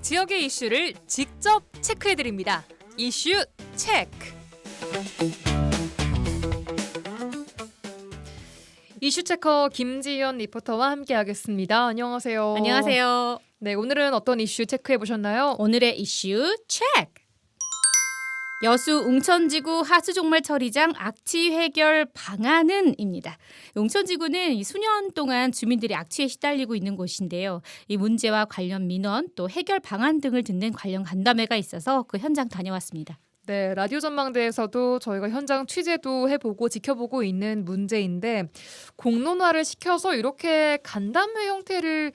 지역의 이슈를 직접 체크해드립니다. 이슈 체크. 이슈 체커 김지연 리포터와 함께하겠습니다. 안녕하세요. 안녕하세요. 네, 오늘은 어떤 이슈 체크해보셨나요? 오늘의 이슈 체크. 여수 웅천지구 하수종말 처리장 악취 해결 방안은입니다. 웅천지구는 이 수년 동안 주민들이 악취에 시달리고 있는 곳인데요. 이 문제와 관련 민원 또 해결 방안 등을 듣는 관련 간담회가 있어서 그 현장 다녀왔습니다. 네, 라디오 전망대에서도 저희가 현장 취재도 해보고 지켜보고 있는 문제인데 공론화를 시켜서 이렇게 간담회 형태를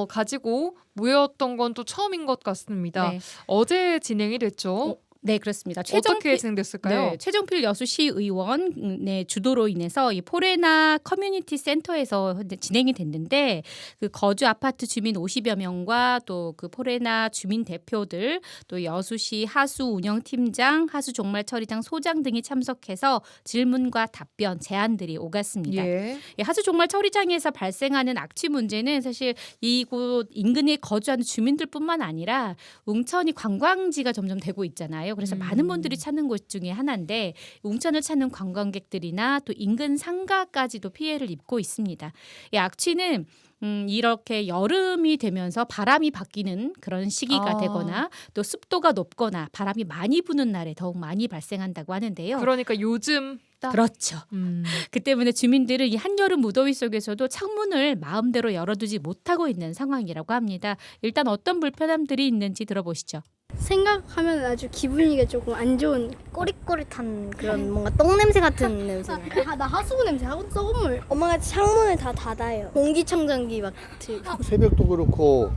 가지고 모였던 건 또 처음인 것 같습니다. 네. 어제 진행이 됐죠. 네, 그렇습니다. 어떻게 진행됐을까요? 네, 최정필 여수시 의원의 주도로 인해서 이 포레나 커뮤니티 센터에서 진행이 됐는데 그 거주 아파트 주민 50여 명과 또 그 포레나 주민 대표들 또 여수시 하수 운영팀장, 하수 종말 처리장 소장 등이 참석해서 질문과 답변, 제안들이 오갔습니다. 예. 하수 종말 처리장에서 발생하는 악취 문제는 사실 이곳 인근에 거주하는 주민들뿐만 아니라 웅천이 관광지가 점점 되고 있잖아요. 그래서 많은 분들이 찾는 곳 중에 하나인데 웅천을 찾는 관광객들이나 또 인근 상가까지도 피해를 입고 있습니다. 이 악취는 이렇게 여름이 되면서 바람이 바뀌는 그런 시기가 되거나 또 습도가 높거나 바람이 많이 부는 날에 더욱 많이 발생한다고 하는데요. 그러니까 요즘 그렇죠. 그 때문에 주민들은 이 한여름 무더위 속에서도 창문을 마음대로 열어두지 못하고 있는 상황이라고 합니다. 일단 어떤 불편함들이 있는지 들어보시죠. 생각하면 아주 기분이 조금 안 좋은. 꼬릿꼬릿한 그런 뭔가 똥 냄새 같은 냄새가. 나 하수구 냄새 하고 썩은 물. 엄마가 창문을 다 닫아요. 공기청정기 막 틀고. 새벽도 그렇고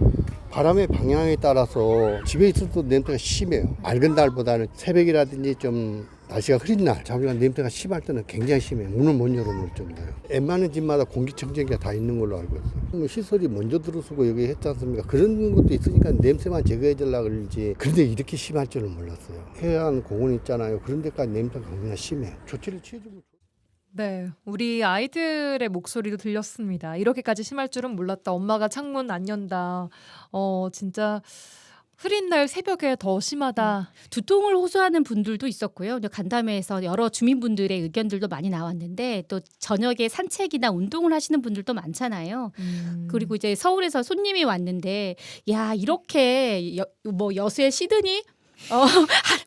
바람의 방향에 따라서 집에 있어도 냄새가 심해요. 맑은 날보다는 새벽이라든지 좀 날씨가 흐린 날, 자기가 냄새가 심할 때는 굉장히 심해요. 문을 못 열어놓을 정도예요. 웬만한 집마다 공기청정기가 다 있는 걸로 알고 있어요. 시설이 먼저 들어서고 여기 했지 않습니까? 그런 것도 있으니까 냄새만 제거해 주려고 그러지. 그런데 이렇게 심할 줄은 몰랐어요. 해안 공원 있잖아요. 그런 데까지 냄새가 굉장히 심해요. 조치를 취해주면 네, 우리 아이들의 목소리도 들렸습니다. 이렇게까지 심할 줄은 몰랐다. 엄마가 창문 안 연다. 진짜 흐린 날 새벽에 더 심하다. 두통을 호소하는 분들도 있었고요. 간담회에서 여러 주민분들의 의견들도 많이 나왔는데 또 저녁에 산책이나 운동을 하시는 분들도 많잖아요. 그리고 이제 서울에서 손님이 왔는데 야 이렇게 여수의 시드니?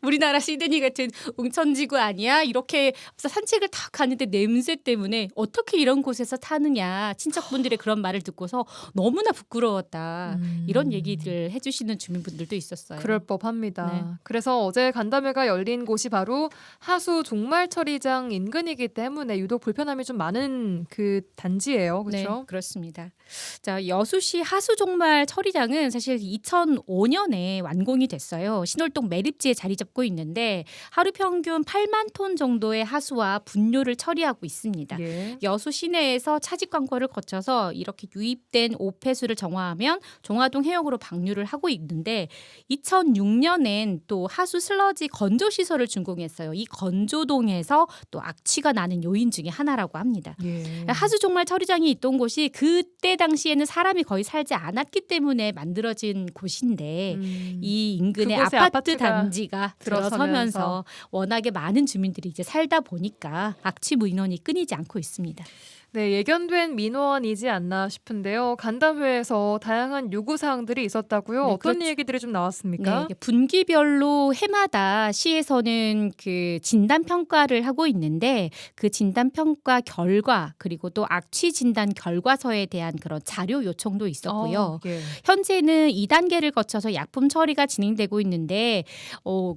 우리나라 시드니 같은 웅천지구 아니야? 이렇게 산책을 다 가는데 냄새 때문에 어떻게 이런 곳에서 타느냐 친척분들의 그런 말을 듣고서 너무나 부끄러웠다. 이런 얘기들 해주시는 주민분들도 있었어요. 그럴 법합니다. 네. 그래서 어제 간담회가 열린 곳이 바로 하수 종말 처리장 인근이기 때문에 유독 불편함이 좀 많은 그 단지예요. 그렇죠? 네, 그렇습니다. 자, 여수시 하수 종말 처리장은 사실 2005년에 완공이 됐어요. 신월동 매립지에 자리 잡고 있는데 하루 평균 8만 톤 정도의 하수와 분뇨를 처리하고 있습니다. 예. 여수 시내에서 차직 광고를 거쳐서 이렇게 유입된 오폐수를 정화하면 종화동 해역으로 방류를 하고 있는데 2006년엔 또 하수 슬러지 건조 시설을 준공했어요. 이 건조동에서 또 악취가 나는 요인 중에 하나라고 합니다. 예. 하수 종말 처리장이 있던 곳이 그때 당시에는 사람이 거의 살지 않았기 때문에 만들어진 곳인데 이 인근의 그곳에 아파트 아파트가 단지가 들어서면서 워낙에 많은 주민들이 이제 살다 보니까 악취 민원이 끊이지 않고 있습니다. 네, 예견된 민원이지 않나 싶은데요. 간담회에서 다양한 요구사항들이 있었다고요. 네, 어떤 그렇죠. 얘기들이 좀 나왔습니까? 네, 분기별로 해마다 시에서는 그 진단 평가를 하고 있는데 그 진단 평가 결과 그리고 또 악취 진단 결과서에 대한 그런 자료 요청도 있었고요. 예. 현재는 2단계를 거쳐서 약품 처리가 진행되고 있는데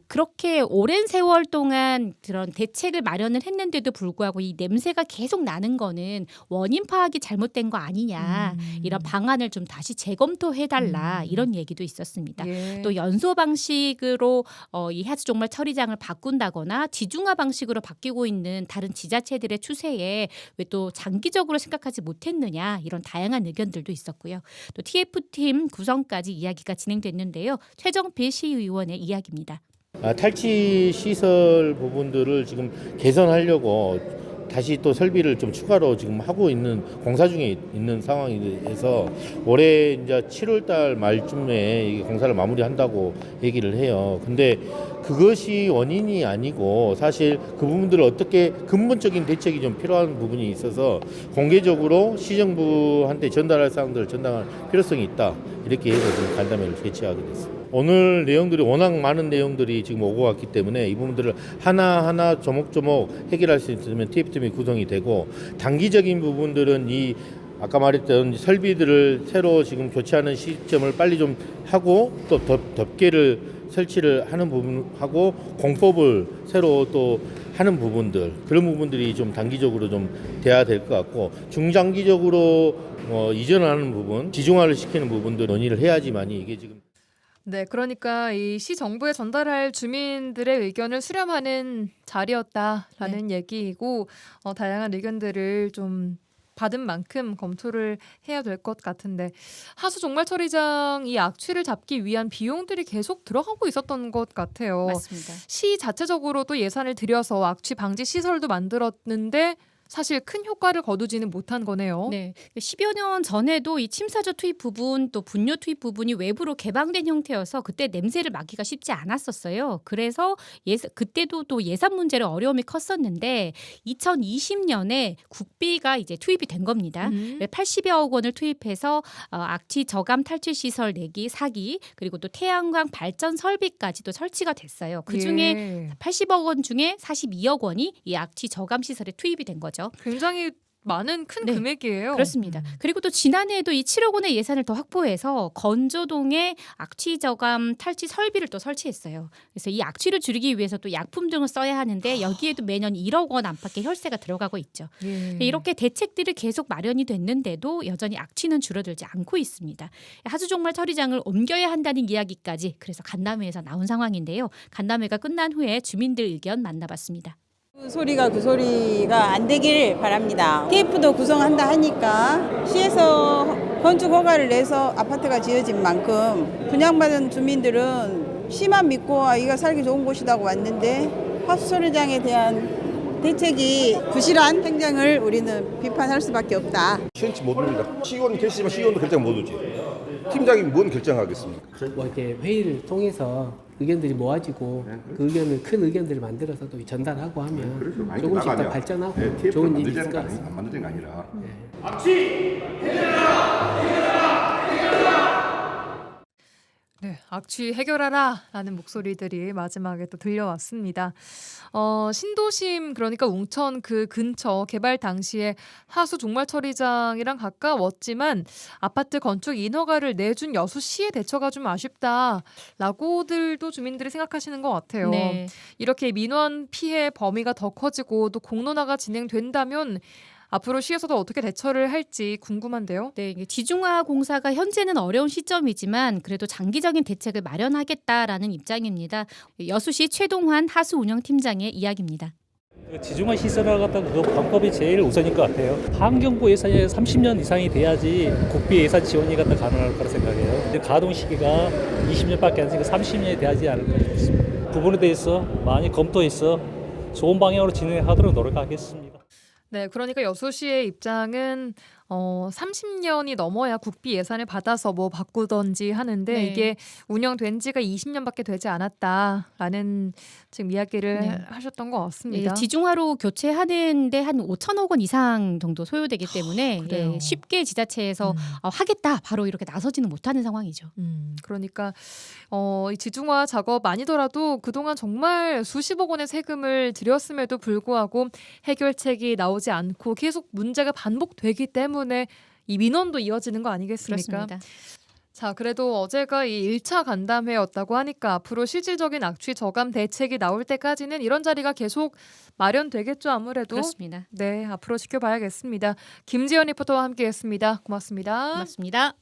그렇게 오랜 세월 동안 그런 대책을 마련을 했는데도 불구하고 이 냄새가 계속 나는 거는 원인 파악이 잘못된 거 아니냐 이런 방안을 좀 다시 재검토해달라 이런 얘기도 있었습니다. 예. 또 연소 방식으로 이 하수 종말 처리장을 바꾼다거나 지중화 방식으로 바뀌고 있는 다른 지자체들의 추세에 왜 또 장기적으로 생각하지 못했느냐 이런 다양한 의견들도 있었고요. 또 TF팀 구성까지 이야기가 진행됐는데요. 최정필 시의원의 이야기입니다. 탈취 시설 부분들을 지금 개선하려고 다시 또 설비를 좀 추가로 지금 하고 있는 공사 중에 있는 상황이어서 올해 이제 7월 달 말쯤에 이 공사를 마무리한다고 얘기를 해요. 근데 그것이 원인이 아니고 사실 그 부분들을 어떻게 근본적인 대책이 좀 필요한 부분이 있어서 공개적으로 시정부한테 전달할 사항들을 전달할 필요성이 있다. 이렇게 해서 지금 간담회를 개최하게 됐습니다. 오늘 내용들이 워낙 많은 내용들이 지금 오고 갔기 때문에 이 부분들을 하나하나 조목조목 해결할 수 있으면 TF팀이 구성이 되고 단기적인 부분들은 이 아까 말했던 설비들을 새로 지금 교체하는 시점을 빨리 좀 하고 또 덮개를 설치를 하는 부분하고 공법을 새로 또 하는 부분들 그런 부분들이 좀 단기적으로 좀 돼야 될 것 같고 중장기적으로 이전하는 부분 지중화를 시키는 부분들 논의를 해야지만이 이게 지금 네, 그러니까 이 시 정부에 전달할 주민들의 의견을 수렴하는 자리였다라는 얘기이고 다양한 의견들을 좀 받은 만큼 검토를 해야 될 것 같은데 하수 종말 처리장 이 악취를 잡기 위한 비용들이 계속 들어가고 있었던 것 같아요. 맞습니다. 시 자체적으로도 예산을 들여서 악취 방지 시설도 만들었는데 사실 큰 효과를 거두지는 못한 거네요. 네, 10여 년 전에도 이 침사조 투입 부분 또 분뇨 투입 부분이 외부로 개방된 형태여서 그때 냄새를 막기가 쉽지 않았었어요. 그래서 그때도 또 예산 문제로 어려움이 컸었는데 2020년에 국비가 이제 투입이 된 겁니다. 80여억 원을 투입해서 악취 저감 탈취 시설 4기, 4기 그리고 또 태양광 발전 설비까지도 설치가 됐어요. 그중에 80억 원 중에 42억 원이 이 악취 저감 시설에 투입이 된 거죠. 굉장히 많은 큰 네, 금액이에요. 그렇습니다. 그리고 또 지난해에도 이 7억 원의 예산을 더 확보해서 건조동에 악취 저감 탈취 설비를 또 설치했어요. 그래서 이 악취를 줄이기 위해서 또 약품 등을 써야 하는데 여기에도 매년 1억 원 안팎의 혈세가 들어가고 있죠. 이렇게 대책들이 계속 마련이 됐는데도 여전히 악취는 줄어들지 않고 있습니다. 하수 종말 처리장을 옮겨야 한다는 이야기까지 그래서 간담회에서 나온 상황인데요. 간담회가 끝난 후에 주민들 의견 만나봤습니다. 그 소리가 안 되길 바랍니다. TF도 구성한다 하니까 시에서 건축 허가를 내서 아파트가 지어진 만큼 분양받은 주민들은 시만 믿고 이가 살기 좋은 곳이라고 왔는데 하수처리장에 대한 대책이 부실한 행정을 우리는 비판할 수밖에 없다. 시행치 못 옵니다. 시의원 계시지만 시의원도 결정 못 오지. 팀장이 뭔 결정하겠습니까? 뭐 이렇게 회의를 통해서 의견들이 모아지고 그 의견을 큰 의견들을 만들어서 또 전달하고 하면 조금씩 더 발전하고 좋은 일이 있을 것 같습니다. 안 만드는 게 아니라. 네, 악취 해결하라 라는 목소리들이 마지막에 또 들려왔습니다. 신도심 그러니까 웅천 그 근처 개발 당시에 하수 종말 처리장이랑 가까웠지만 아파트 건축 인허가를 내준 여수시의 대처가 좀 아쉽다라고들도 주민들이 생각하시는 것 같아요. 네. 이렇게 민원 피해 범위가 더 커지고 또 공론화가 진행된다면 앞으로 시에서도 어떻게 대처를 할지 궁금한데요. 네, 이게 지중화 공사가 현재는 어려운 시점이지만 그래도 장기적인 대책을 마련하겠다라는 입장입니다. 여수시 최동환 하수운영팀장의 이야기입니다. 지중화 시설을 갖다 그 방법이 제일 우선일 것 같아요. 환경부 예산이 30년 이상이 돼야지 국비 예산 지원이 갖다 가능할 거라 생각해요. 이제 가동 시기가 20년밖에 안 되니까 30년이 돼야지 않을까 싶습니다. 부분에 대해서 많이 검토해서 좋은 방향으로 진행하도록 노력하겠습니다. 네, 그러니까 여수시의 입장은 30년이 넘어야 국비 예산을 받아서 뭐 바꾸던지 하는데 네. 이게 운영된 지가 20년밖에 되지 않았다라는 지금 이야기를 네. 하셨던 것 같습니다. 지중화로 교체하는데 한 5천억 원 이상 정도 소요되기 때문에 그래요. 쉽게 지자체에서 하겠다 바로 이렇게 나서지는 못하는 상황이죠. 그러니까 이 지중화 작업 아니더라도 그동안 정말 수십억 원의 세금을 들였음에도 불구하고 해결책이 나오지 않고 계속 문제가 반복되기 때문에 이 민원도 이어지는 거 아니겠습니까? 그렇습니다. 자, 그래도 어제가 이 1차 간담회였다고 하니까 앞으로 실질적인 악취 저감 대책이 나올 때까지는 이런 자리가 계속 마련되겠죠, 아무래도. 그렇습니다. 네, 앞으로 지켜봐야겠습니다. 김지연 리포터와 함께했습니다. 고맙습니다. 고맙습니다.